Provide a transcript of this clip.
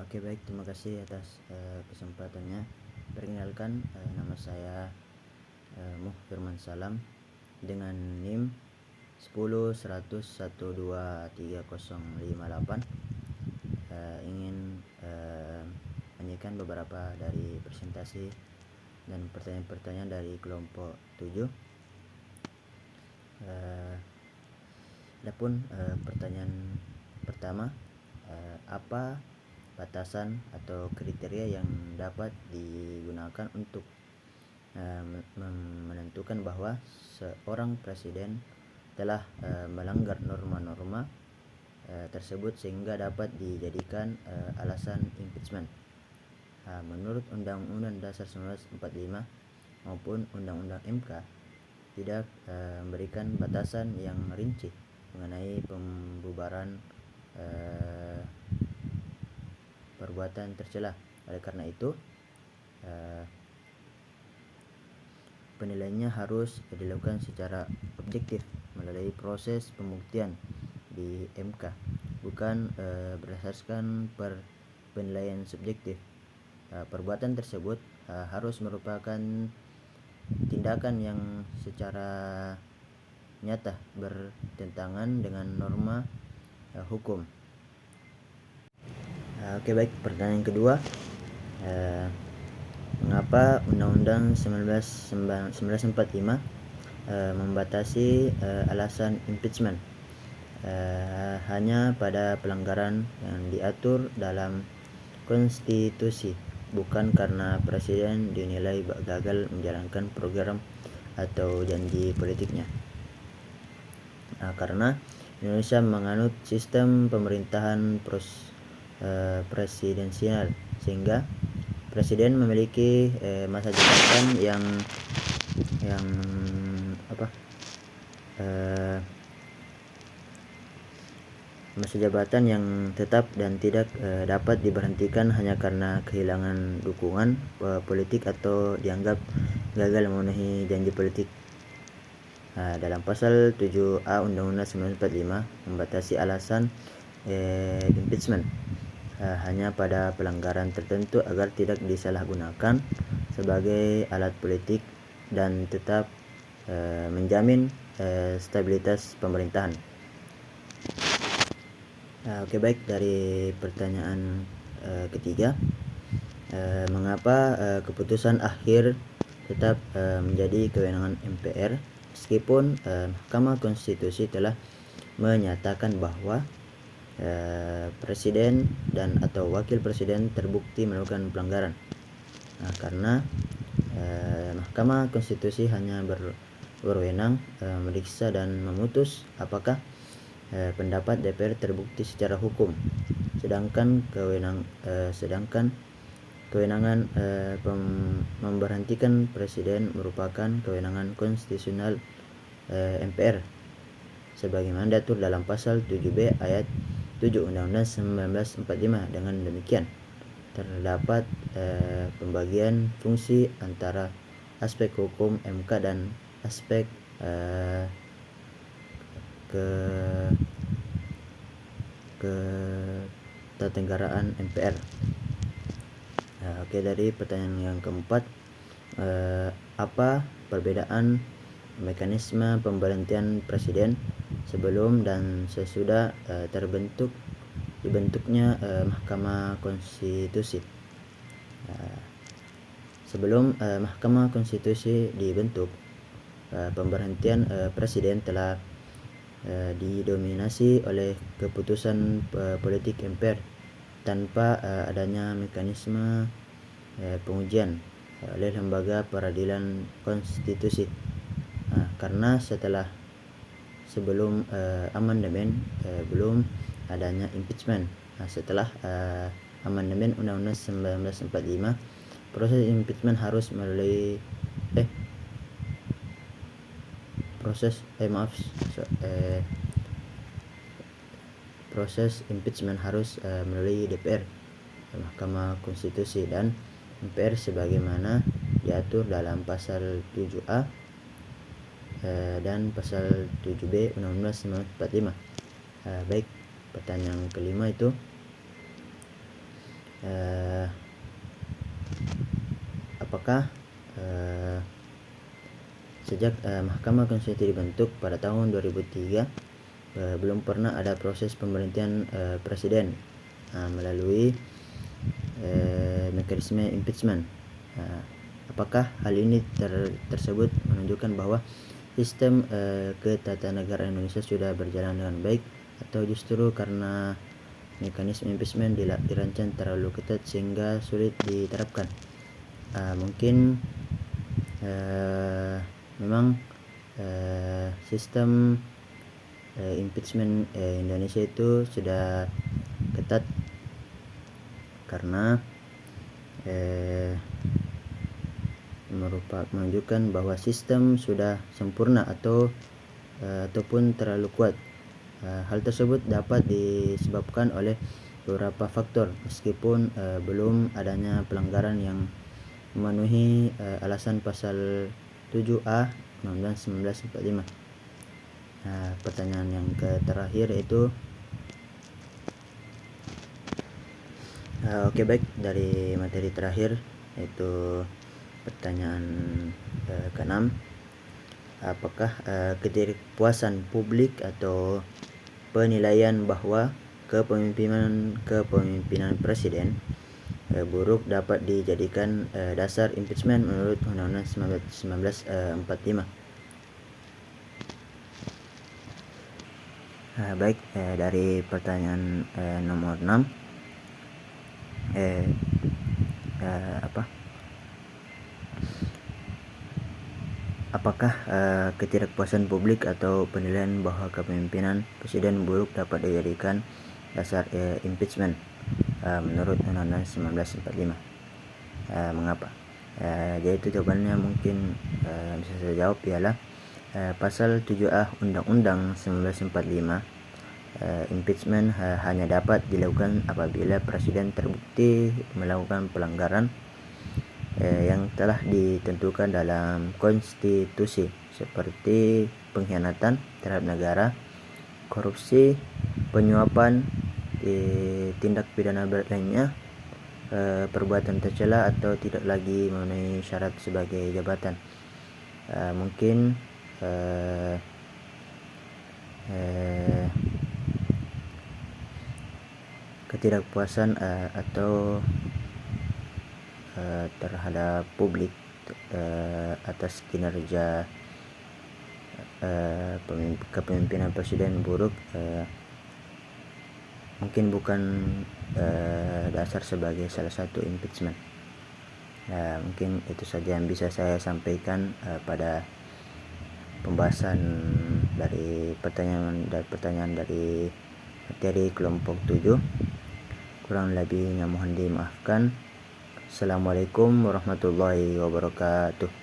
Oke, baik, terima kasih atas kesempatannya. Perkenalkan, nama saya Muh Firman Salam dengan NIM 10 100 123058. Ingin menyanyikan beberapa dari presentasi dan pertanyaan-pertanyaan dari kelompok 7. Adapun pertanyaan pertama, apa batasan atau kriteria yang dapat digunakan untuk menentukan bahwa seorang presiden telah melanggar norma-norma tersebut sehingga dapat dijadikan alasan impeachment. Menurut Undang-Undang Dasar 1945 maupun Undang-Undang MK tidak memberikan batasan yang rinci mengenai pembubaran perbuatan tercela. Oleh karena itu, penilaiannya harus dilakukan secara objektif melalui proses pembuktian di MK, bukan berdasarkan penilaian subjektif. Perbuatan tersebut harus merupakan tindakan yang secara nyata bertentangan dengan norma hukum. Oke, baik, pertanyaan kedua, mengapa Undang-Undang 1945 membatasi alasan impeachment hanya pada pelanggaran yang diatur dalam konstitusi, bukan karena presiden dinilai gagal menjalankan program atau janji politiknya. Karena Indonesia menganut sistem pemerintahan presidensial, sehingga presiden memiliki masa jabatan yang masa jabatan yang tetap dan tidak dapat diberhentikan hanya karena kehilangan dukungan politik atau dianggap gagal memenuhi janji politik. Dalam pasal 7A Undang-Undang 1945 membatasi alasan impeachment hanya pada pelanggaran tertentu agar tidak disalahgunakan sebagai alat politik dan tetap menjamin stabilitas pemerintahan. Oke, baik, dari pertanyaan ketiga, mengapa keputusan akhir tetap menjadi kewenangan MPR meskipun Mahkamah Konstitusi telah menyatakan bahwa presiden dan atau wakil presiden terbukti melakukan pelanggaran. Karena Mahkamah Konstitusi hanya berwenang meriksa dan memutus apakah pendapat DPR terbukti secara hukum, sedangkan kewenangan memberhentikan presiden merupakan kewenangan konstitusional MPR sebagaimana diatur dalam pasal 7B ayat 7 Undang-Undang 1945. Dengan demikian, terdapat pembagian fungsi antara aspek hukum MK dan aspek ketatanegaraan MPR. Oke, dari pertanyaan yang keempat, apa perbedaan mekanisme pemberhentian presiden sebelum dan sesudah dibentuknya Mahkamah Konstitusi? Sebelum Mahkamah Konstitusi dibentuk, pemberhentian presiden telah didominasi oleh keputusan politik MPR tanpa adanya mekanisme pengujian oleh lembaga peradilan konstitusi. Karena sebelum amandemen belum adanya impeachment. Setelah amandemen Undang-Undang 1945, proses impeachment harus melalui proses impeachment harus melalui DPR, Mahkamah Konstitusi, dan MPR sebagaimana diatur dalam pasal 7A dan pasal 7B Undang-Undang 1945. Baik, pertanyaan kelima itu, apakah sejak Mahkamah Konstitusi dibentuk pada tahun 2003 belum pernah ada proses pemberhentian presiden melalui mekanisme impeachment. Apakah hal ini tersebut menunjukkan bahwa sistem ketatanegaraan Indonesia sudah berjalan dengan baik, atau justru karena mekanisme impeachment dirancang terlalu ketat sehingga sulit diterapkan? Mungkin memang sistem impeachment Indonesia itu sudah ketat karena menunjukkan bahwa sistem sudah sempurna ataupun terlalu kuat. Hal tersebut dapat disebabkan oleh beberapa faktor, meskipun belum adanya pelanggaran yang memenuhi alasan pasal 7A Undang-Undang 1945. Pertanyaan yang terakhir itu Oke, baik, dari materi terakhir yaitu pertanyaan ke-6, apakah ketidakpuasan publik atau penilaian bahwa kepemimpinan presiden buruk dapat dijadikan dasar impeachment menurut Undang-Undang 1945? Baik, dari pertanyaan nomor 6, apakah ketidakpuasan publik atau penilaian bahwa kepemimpinan presiden buruk dapat dijadikan dasar impeachment menurut Undang-Undang 1945? Mengapa? Jadi itu jawabannya mungkin bisa saya jawab ialah pasal 7A Undang-Undang 1945, impeachment hanya dapat dilakukan apabila presiden terbukti melakukan pelanggaran yang telah ditentukan dalam konstitusi, seperti pengkhianatan terhadap negara, korupsi, penyuapan, tindak pidana berat lainnya, perbuatan tercela atau tidak lagi memenuhi syarat sebagai jabatan. Mungkin ketidakpuasan atau terhadap publik atas kinerja kepemimpinan presiden buruk mungkin bukan dasar sebagai salah satu impeachment. Mungkin itu saja yang bisa saya sampaikan pada pembahasan dari pertanyaan dari materi kelompok 7. Kurang lebihnya mohon dimaafkan. Assalamualaikum warahmatullahi wabarakatuh.